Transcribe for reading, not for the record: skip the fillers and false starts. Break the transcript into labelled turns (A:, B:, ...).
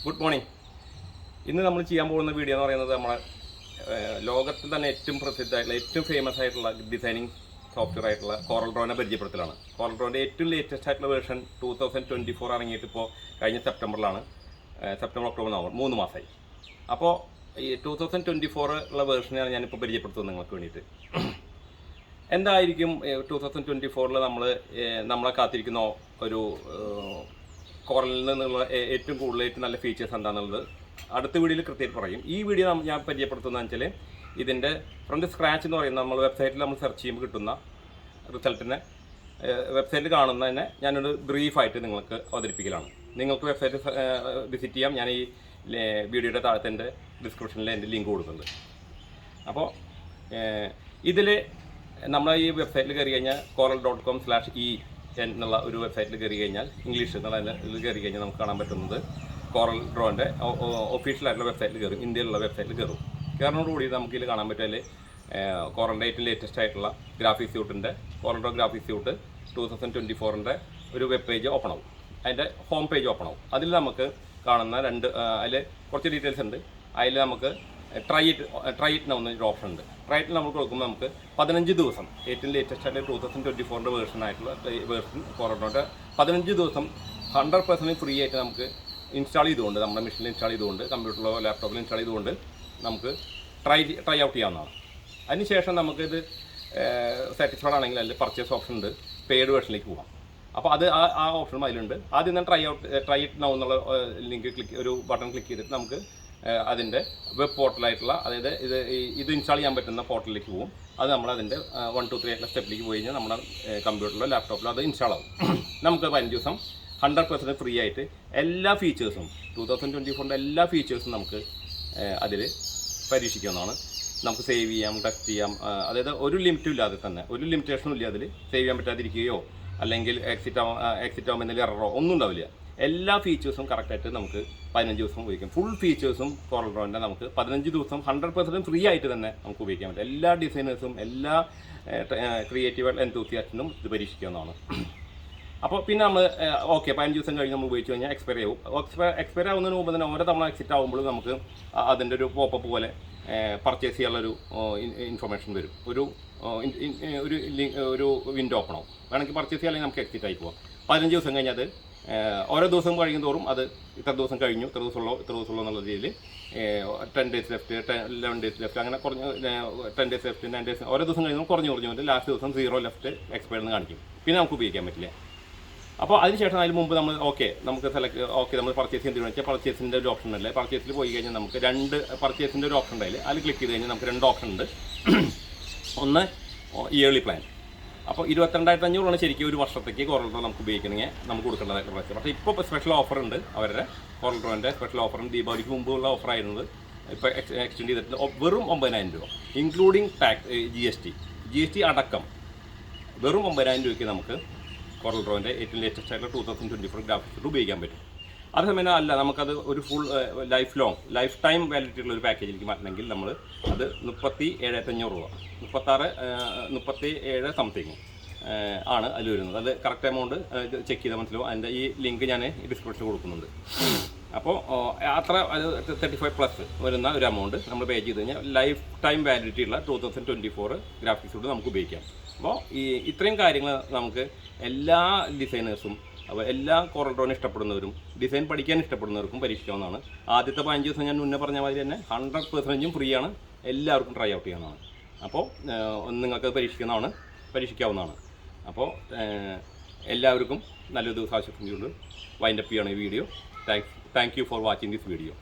A: Good morning. ഇന്ന് നമ്മൾ ചെയ്യാൻ പോകുന്ന വീഡിയോ എന്ന് പറയുന്നത് നമ്മളെ ലോകത്തിൽ തന്നെ ഏറ്റവും പ്രസിദ്ധമായിട്ടുള്ള ഏറ്റവും ഫേമസ് ആയിട്ടുള്ള ഡിസൈനിങ് സോഫ്റ്റ്വെയർ ആയിട്ടുള്ള കോറൽ ഡ്രോനെ പരിചയപ്പെടുത്തലാണ്. കോറൽ ഡ്രോൻ്റെ ഏറ്റവും ലേറ്റസ്റ്റ് ആയിട്ടുള്ള വേർഷൻ 2024 ഇറങ്ങിയിട്ട് ഇപ്പോൾ കഴിഞ്ഞ സെപ്റ്റംബർ, ഒക്ടോബർ, നവംബർ 3 മാസമായി. അപ്പോൾ ഈ 2024 ഉള്ള വേർഷനെയാണ് ഞാനിപ്പോൾ പരിചയപ്പെടുത്തുന്നത് നിങ്ങൾക്ക് വേണ്ടിയിട്ട്. എന്തായിരിക്കും 2024 നമ്മളെ കാത്തിരിക്കുന്ന ഒരു കോറലിൽ നിന്നുള്ള ഏറ്റവും കൂടുതലായിട്ട് നല്ല ഫീച്ചേഴ്സ് എന്താണെന്നുള്ളത് അടുത്ത വീഡിയോയിൽ കൃത്യമായിട്ട് പറയും. ഈ വീഡിയോ ഞാൻ പരിചയപ്പെടുത്തുന്നതെന്ന് വെച്ചാൽ ഇതിൻ്റെ ഫ്രണ്ട് സ്ക്രാച്ച് എന്ന് പറയുന്നത് നമ്മൾ വെബ്സൈറ്റിൽ നമ്മൾ സെർച്ച് ചെയ്യുമ്പോൾ കിട്ടുന്ന റിസൾട്ടിനെ വെബ്സൈറ്റിൽ കാണുന്നതിനെ ഞാനൊരു ബ്രീഫായിട്ട് നിങ്ങൾക്ക് അവതരിപ്പിക്കലാണ്. നിങ്ങൾക്ക് വെബ്സൈറ്റ് വിസിറ്റ് ചെയ്യാം. ഞാൻ ഈ വീഡിയോയുടെ താഴത്തെ എൻ്റെ ഡിസ്ക്രിപ്ഷനിൽ എൻ്റെ ലിങ്ക് കൊടുക്കുന്നുണ്ട്. അപ്പോൾ ഇതിൽ നമ്മൾ ഈ വെബ്സൈറ്റിൽ കയറി കഴിഞ്ഞാൽ coral.com/e എന്നുള്ള ഒരു വെബ്സൈറ്റിൽ കയറി കഴിഞ്ഞാൽ ഇംഗ്ലീഷ് എന്നുള്ള ഇതിൽ കയറി കഴിഞ്ഞാൽ നമുക്ക് കാണാൻ പറ്റുന്നത് കോറൽ ഡ്രോൻ്റെ ഒഫീഷ്യലായിട്ടുള്ള വെബ്സൈറ്റിൽ കയറും, ഇന്ത്യയിലുള്ള വെബ്സൈറ്റിൽ കയറുന്നതോടുകൂടി നമുക്കിതിൽ കാണാൻ പറ്റിയാൽ കോറലിൻ്റെ ഏറ്റവും ലേറ്റസ്റ്റ് ആയിട്ടുള്ള ഗ്രാഫിക്സ് സ്യൂട്ടിൻ്റെ കോറൽ ഡ്രോ ഗ്രാഫിക്സ് സ്യൂട്ട് 2024 ഒരു വെബ് പേജ് ഓപ്പൺ ആവും. അതിൻ്റെ ഹോം പേജ് ഓപ്പൺ ആവും. അതിൽ നമുക്ക് കാണുന്ന അതിൽ കുറച്ച് ഡീറ്റെയിൽസ് ഉണ്ട്. അതിൽ നമുക്ക് ട്രൈ ഇറ്റ് എന്നൊരു ഓപ്ഷൻ ഉണ്ട്. ട്രൈ ഇറ്റ് നമുക്ക് കൊടുക്കുമ്പോൾ നമുക്ക് 15 ദിവസം ഏറ്റവും ലേറ്റസ്റ്റ് ആയിട്ട് 2024 വേർഷൻ ആയിട്ടുള്ള വേർഷൻ കോറോണോട്ട് 15 ദിവസം 100% ഫ്രീ ആയിട്ട് നമുക്ക് ഇൻസ്റ്റാൾ ചെയ്തുകൊണ്ട് നമ്മുടെ മെഷീനിൽ ഇൻസ്റ്റാൾ ചെയ്തുകൊണ്ട് കമ്പ്യൂട്ടറിലോ ലാപ്ടോപ്പിൽ ഇൻസ്റ്റാൾ ചെയ്തുകൊണ്ട് നമുക്ക് ട്രൈ ഔട്ട് ചെയ്യാവുന്നതാണ്. അതിനുശേഷം നമുക്കിത് സാറ്റിസ്ഫൈഡ് ആണെങ്കിൽ അതിൽ പർച്ചേസ് ഓപ്ഷൻ ഉണ്ട്, പെയ്ഡ് വേർഷനിലേക്ക് പോകാം. അപ്പോൾ അത് ആ ഓപ്ഷനും അതിലുണ്ട്. ആദ്യം തന്നെ ട്രൈ ഇറ്റ് നൗ എന്നുള്ള ലിങ്ക് ഒരു ബട്ടൺ ക്ലിക്ക് ചെയ്തിട്ട് നമുക്ക് അതിൻ്റെ വെബ് പോർട്ടലായിട്ടുള്ള, അതായത് ഇത് ഇൻസ്റ്റാൾ ചെയ്യാൻ പറ്റുന്ന പോർട്ടലിലേക്ക് പോകും. അത് നമ്മൾ അതിൻ്റെ 1, 2, 3 ആയിട്ടുള്ള സ്റ്റെപ്പിലേക്ക് പോയി കഴിഞ്ഞാൽ നമ്മുടെ കമ്പ്യൂട്ടറിലോ ലാപ്ടോപ്പിലോ അത് ഇൻസ്റ്റാൾ ആവും. നമുക്ക് 15 ദിവസം 100% ഫ്രീ ആയിട്ട് എല്ലാ ഫീച്ചേഴ്സും 2024 എല്ലാ ഫീച്ചേഴ്സും നമുക്ക് അതിൽ പരീക്ഷിക്കാവുന്നതാണ്. നമുക്ക് സേവ് ചെയ്യാം, ടെസ്റ്റ് ചെയ്യാം. അതായത് ഒരു ലിമിറ്റും ഇല്ലാതെ തന്നെ, ഒരു ലിമിറ്റേഷനും ഇല്ല അതിൽ. സേവ് ചെയ്യാൻ പറ്റാതിരിക്കുകയോ അല്ലെങ്കിൽ എക്സിറ്റ് ആകുമ്പോൾ എന്തെങ്കിലും എററോ ഒന്നും ഉണ്ടാവില്ല. എല്ലാ ഫീച്ചേഴ്സും കറക്റ്റായിട്ട് നമുക്ക് 15 ദിവസം ഉപയോഗിക്കാം. ഫുൾ ഫീച്ചേഴ്സും കോറൽ ഡ്രോൻ്റെ നമുക്ക് 15 ദിവസം 100% ഫ്രീ ആയിട്ട് തന്നെ നമുക്ക് ഉപയോഗിക്കാൻ പറ്റും. എല്ലാ ഡിസൈനേഴ്സും എല്ലാ ക്രിയേറ്റീവ് എൻതൂസിയാസ്റ്റിനും ഇത് പരീക്ഷിക്കാവുന്നതാണ്. അപ്പോൾ പിന്നെ നമ്മൾ 15 ദിവസം കഴിഞ്ഞ് നമ്മൾ ഉപയോഗിച്ച് കഴിഞ്ഞാൽ എക്സ്പയർ ആവും. എക്സ്പയർ ആവുന്നതിന് മുമ്പ് തന്നെ ഓരോ തവണ എക്സിറ്റ് ആകുമ്പോൾ നമുക്ക് അതിൻ്റെ ഒരു പോപ്പപ്പ് പോലെ പർച്ചേസ് ചെയ്യാനുള്ളൊരു ഇൻഫർമേഷൻ വരും. ഒരു വിൻഡോ ഓപ്പൺ ആവും. വേണമെങ്കിൽ പർച്ചേസ് ചെയ്യാൻ നമുക്ക് എക്സിറ്റ് ആയി പോകാം. 15 ദിവസം കഴിഞ്ഞാൽ അത് ഓരോ ദിവസം കഴിയും തോറും അത് ഇത്ര ദിവസം കഴിഞ്ഞു, ഇത്ര ദിവസമുള്ളൂ എന്നുള്ള രീതിയിൽ 10 ഡേയ്സ് ലെഫ്റ്റ്, 11 ഡേയ്സ് ലെഫ്റ്റ്, അങ്ങനെ 10 ഡേയ്സ് ലെഫ്റ്റ്, 9 ഡേയ്സ്, ഓരോ ദിവസം കഴിയുമ്പോൾ കുറഞ്ഞു വന്നിട്ട് ലാസ്റ്റ് ദിവസം 0 ലെഫ്റ്റ് എക്സ്പയർ എന്ന് കാണിക്കും. പിന്നെ നമുക്ക് ഉപയോഗിക്കാൻ പറ്റില്ല. അപ്പോൾ അതിനുശേഷം അതിന് മുമ്പ് നമ്മൾ നമുക്ക് നമ്മൾ പർച്ചേസ് ചെയ്ത് വെച്ചാൽ പർച്ചേസിൻ്റെ ഒരു ഓപ്ഷൻ അല്ലേ. പർച്ചേസിൽ പോയി കഴിഞ്ഞാൽ നമുക്ക് 2 പർച്ചേസിൻ്റെ ഒരു ഓപ്ഷൻ ഉണ്ടായില്ല. അതിൽ ക്ലിക്ക് ചെയ്ത് കഴിഞ്ഞാൽ നമുക്ക് 2 ഓപ്ഷൻ ഉണ്ട്. ഒന്ന് ഇയർലി പ്ലാൻ. അപ്പോൾ 22,500 ശരിക്കും ഒരു വർഷത്തേക്ക് കോറൽ ഡ്രോ നമുക്ക് ഉപയോഗിക്കണമെങ്കിൽ നമുക്ക് കൊടുക്കേണ്ടതായിട്ട് പ്രശ്നം. പക്ഷേ ഇപ്പോൾ സ്പെഷ്യൽ ഓഫർ ഉണ്ട്. അവരുടെ കോറൽ ഡ്രോൻ്റെ സ്പെഷ്യൽ ഓഫറുണ്ട്. ദീപാവലിക്ക് മുമ്പുള്ള ഓഫർ ആയിരുന്നത് ഇപ്പോൾ എക്സ്റ്റെൻഡ് ചെയ്തിട്ട് വെറും 9,000 രൂപ, ഇൻക്ലൂഡിങ് GST അടക്കം വെറും 9,000 രൂപയ്ക്ക് നമുക്ക് കോറൽ ഡ്രോൻ്റെ ഏറ്റവും ലേറ്റസ്റ്റ് ആയിട്ടുള്ള 2024 ഗ്രാഫിക്സ് ഉപയോഗിക്കാൻ പറ്റും. അതേസമയം അല്ല, നമുക്കത് ഒരു ഫുൾ ലൈഫ് ടൈം വാലിഡിറ്റി ഉള്ള ഒരു പാക്കേജിലേക്ക് മാറ്റണമെങ്കിൽ നമ്മൾ അത് 37,500 രൂപ, 37 സംതിങ് ആണ് അതിൽ വരുന്നത്. അത് കറക്റ്റ് എമൗണ്ട് ചെക്ക് ചെയ്താൽ മനസ്സിലാവും. അതിൻ്റെ ഈ ലിങ്ക് ഞാൻ ഡിസ്ക്രിപ്ഷനിൽ കൊടുക്കുന്നുണ്ട്. അപ്പോൾ അത്ര 35+ വരുന്ന ഒരു എമൗണ്ട് നമ്മൾ പേ ചെയ്ത് കഴിഞ്ഞാൽ ലൈഫ് ടൈം വാലിഡിറ്റി ഉള്ള 2024 ഗ്രാഫിക്സ് കൊണ്ട് നമുക്ക് ഉപയോഗിക്കാം. അപ്പോൾ ഇത്രയും കാര്യങ്ങൾ നമുക്ക് എല്ലാ ഡിസൈനേഴ്സും, അപ്പോൾ എല്ലാ കോറൽ ഡ്രോനെ ഇഷ്ടപ്പെടുന്നവരും ഡിസൈൻ പഠിക്കാൻ ഇഷ്ടപ്പെടുന്നവർക്കും പരീക്ഷിക്കാവുന്നതാണ്. ആദ്യത്തെ 15 ദിവസം ഞാൻ മുന്നേ പറഞ്ഞ മാതിരി തന്നെ 100% ഫ്രീ ആണ്. എല്ലാവർക്കും ട്രൈ ഔട്ട് ചെയ്യാവുന്നതാണ്. അപ്പോൾ നിങ്ങൾക്ക് പരീക്ഷിക്കാവുന്നതാണ്. അപ്പോൾ എല്ലാവർക്കും നല്ലൊരു ദിവസം ആശംസിച്ചുകൊണ്ട് വൈൻഡപ്പ് ചെയ്യണം ഈ video. Thank you for watching this video.